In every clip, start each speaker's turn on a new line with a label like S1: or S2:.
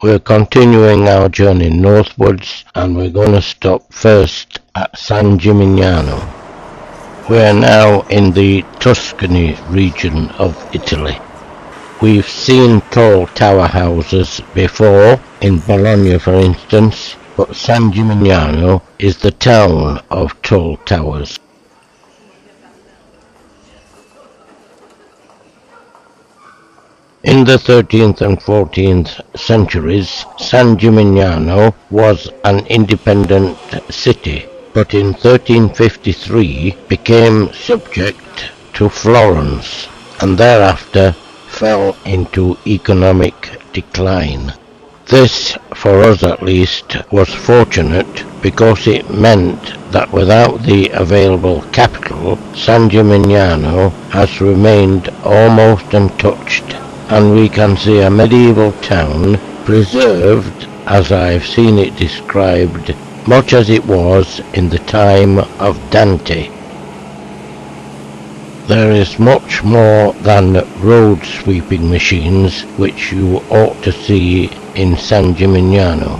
S1: We're continuing our journey northwards and we're going to stop first at San Gimignano. We're now in the Tuscany region of Italy. We've seen tall tower houses before, in Bologna for instance, but San Gimignano is the town of tall towers. In the 13th and 14th centuries, San Gimignano was an independent city, but in 1353 became subject to Florence, and thereafter fell into economic decline. This, for us at least, was fortunate because it meant that without the available capital, San Gimignano has remained almost untouched, and we can see a medieval town preserved as I've seen it described, much as it was in the time of Dante. There is much more than road sweeping machines which you ought to see in San Gimignano.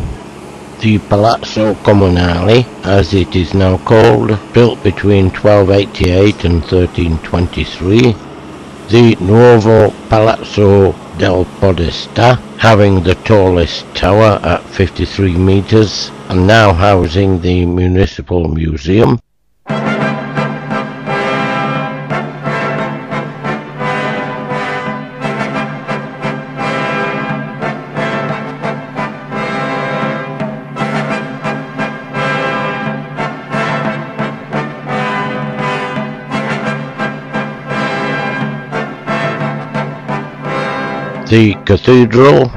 S1: The Palazzo Comunale, as it is now called, built between 1288 and 1323, the Nuovo Palazzo del Podesta, having the tallest tower at 53 meters, and now housing the Municipal Museum. The cathedral,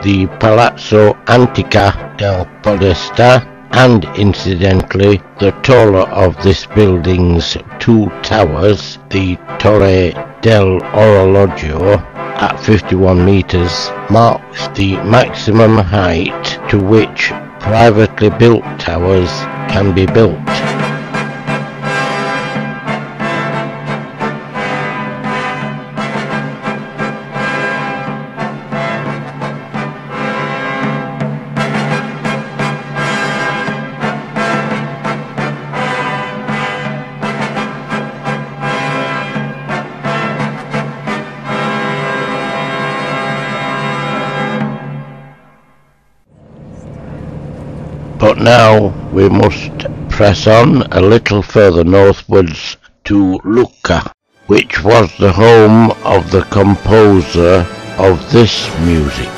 S1: the Palazzo Antica del Podesta, and incidentally the taller of this building's two towers, the Torre del Orologio at 51 meters, marks the maximum height to which privately built towers can be built. But now we must press on a little further northwards to Lucca, which was the home of the composer of this music.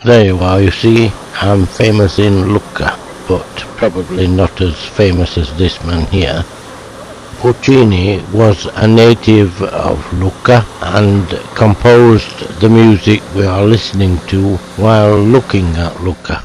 S1: There you are, you see, I'm famous in Lucca, but probably not as famous as this man here. Puccini was a native of Lucca and composed the music we are listening to while looking at Lucca.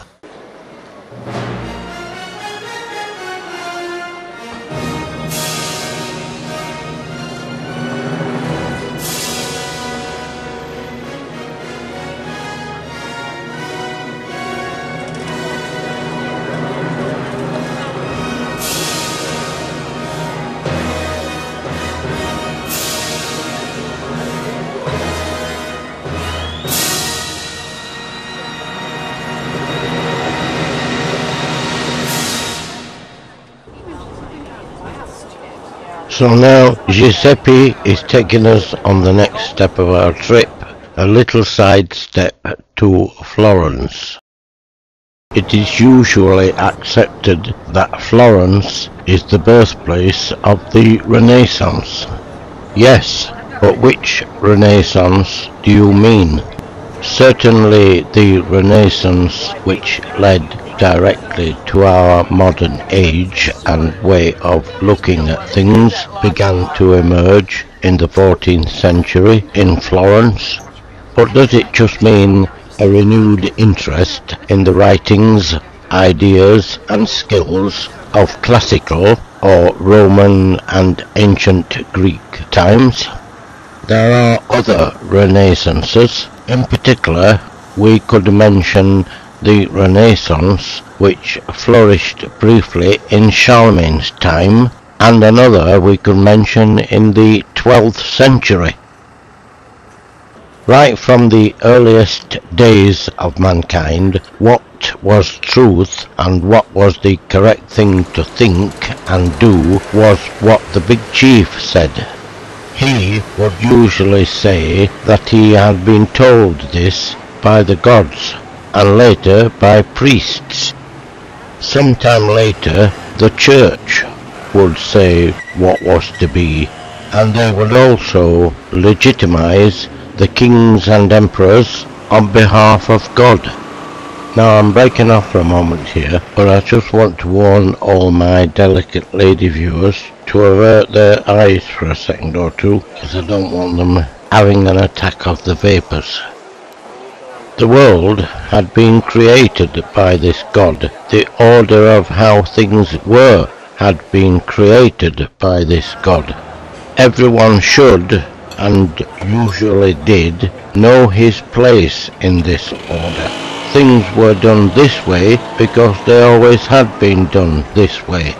S1: So now Giuseppe is taking us on the next step of our trip, a little side step to Florence. It is usually accepted that Florence is the birthplace of the Renaissance. Yes, but which Renaissance do you mean? Certainly the Renaissance which led directly to our modern age and way of looking at things began to emerge in the 14th century in Florence. But does it just mean a renewed interest in the writings, ideas and skills of classical or Roman and ancient Greek times? There are other Renaissances. In particular, we could mention the Renaissance, which flourished briefly in Charlemagne's time, and another we could mention in the 12th century. Right from the earliest days of mankind, what was truth and what was the correct thing to think and do was what the big chief said. He would usually say that he had been told this by the gods, and later by priests. Sometime later, the church would say what was to be, and they would also legitimize the kings and emperors on behalf of God. Now I'm breaking off for a moment here, but I just want to warn all my delicate lady viewers to avert their eyes for a second or two, because I don't want them having an attack of the vapours. The world had been created by this God. The order of how things were had been created by this God. Everyone should, and usually did, know his place in this order. Things were done this way because they always had been done this way.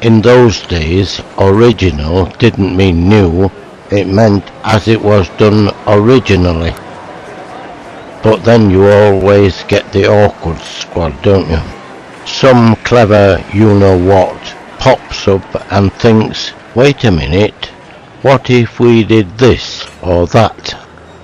S1: In those days, original didn't mean new, it meant as it was done originally. But then you always get the awkward squad, don't you? Some clever you-know-what pops up and thinks, wait a minute, what if we did this or that?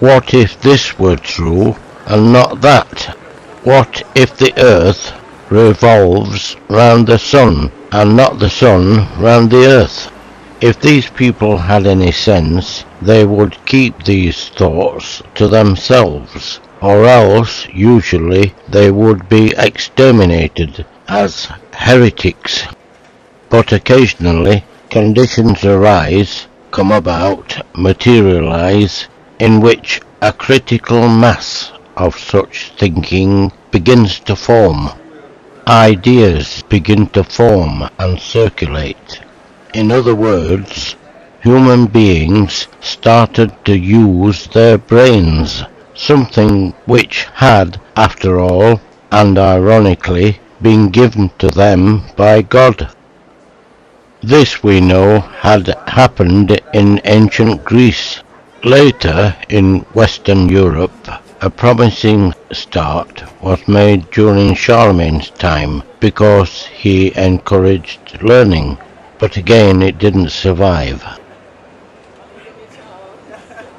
S1: What if this were true and not that? What if the earth revolves round the sun and not the sun round the earth? If these people had any sense, they would keep these thoughts to themselves, or else usually they would be exterminated as heretics. But occasionally conditions arise, come about, materialize, in which a critical mass of such thinking begins to form. Ideas begin to form and circulate. In other words, human beings started to use their brains, something which had, after all, and ironically, been given to them by God. This, we know, had happened in ancient Greece. Later, in Western Europe, a promising start was made during Charlemagne's time because he encouraged learning, but again it didn't survive.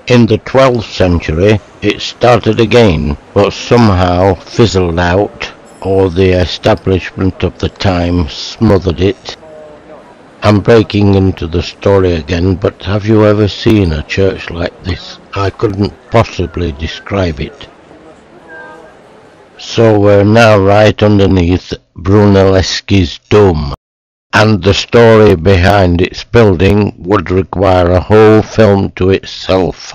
S1: In the 12th century it started again, but somehow fizzled out, or the establishment of the time smothered it. I'm breaking into the story again, but have you ever seen a church like this? I couldn't possibly describe it. So we're now right underneath Brunelleschi's dome, and the story behind its building would require a whole film to itself.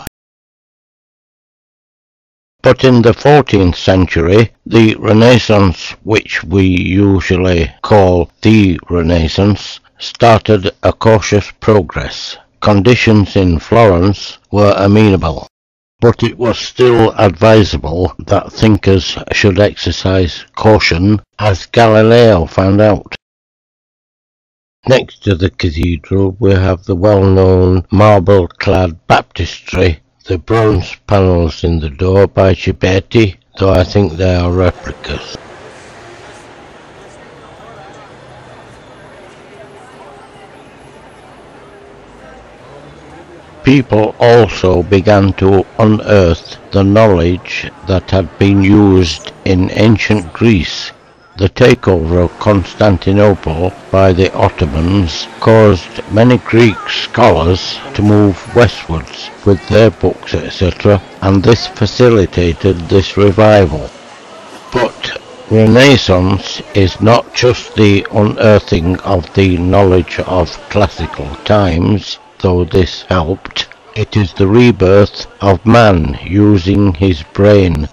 S1: But in the 14th century, the Renaissance, which we usually call the Renaissance, started a cautious progress. Conditions in Florence were amenable, but it was still advisable that thinkers should exercise caution, as Galileo found out. Next to the cathedral we have the well-known marble-clad baptistry, the bronze panels in the door by Ghiberti, though I think they are replicas. People also began to unearth the knowledge that had been used in ancient Greece. The takeover of Constantinople by the Ottomans caused many Greek scholars to move westwards with their books, etc., and this facilitated this revival. But Renaissance is not just the unearthing of the knowledge of classical times, though this helped. It is the rebirth of man using his brain.